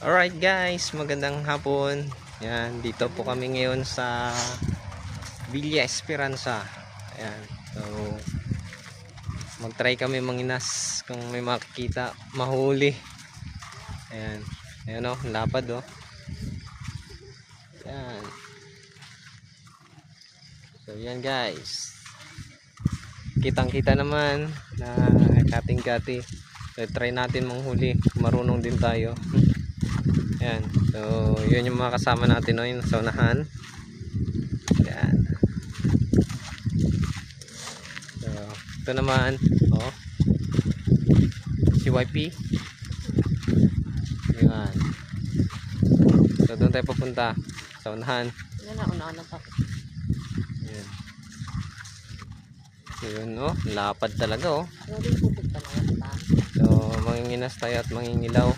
Alright guys, magandang hapon. Yan, dito po kami ngayon sa Villa Esperanza. Ayan, so mag-try kami manginas kung may makikita, mahuli. Ayan, ayan o, lapad o. Ayan. So yan guys, kitang-kita naman na kating-kati. So try natin manghuli, marunong din tayo. Ayan, so yun yung mga kasama natin no, yung sa unahan. Ayan. So ito naman, oh, si YP. Ayan. So doon tayo papunta sa unahan. Yan na, una-una pa. Ayan. So yun, oh, lapad talaga oh. Pero din pupit pa na yan pa. So manginginas tayo at mangingilaw.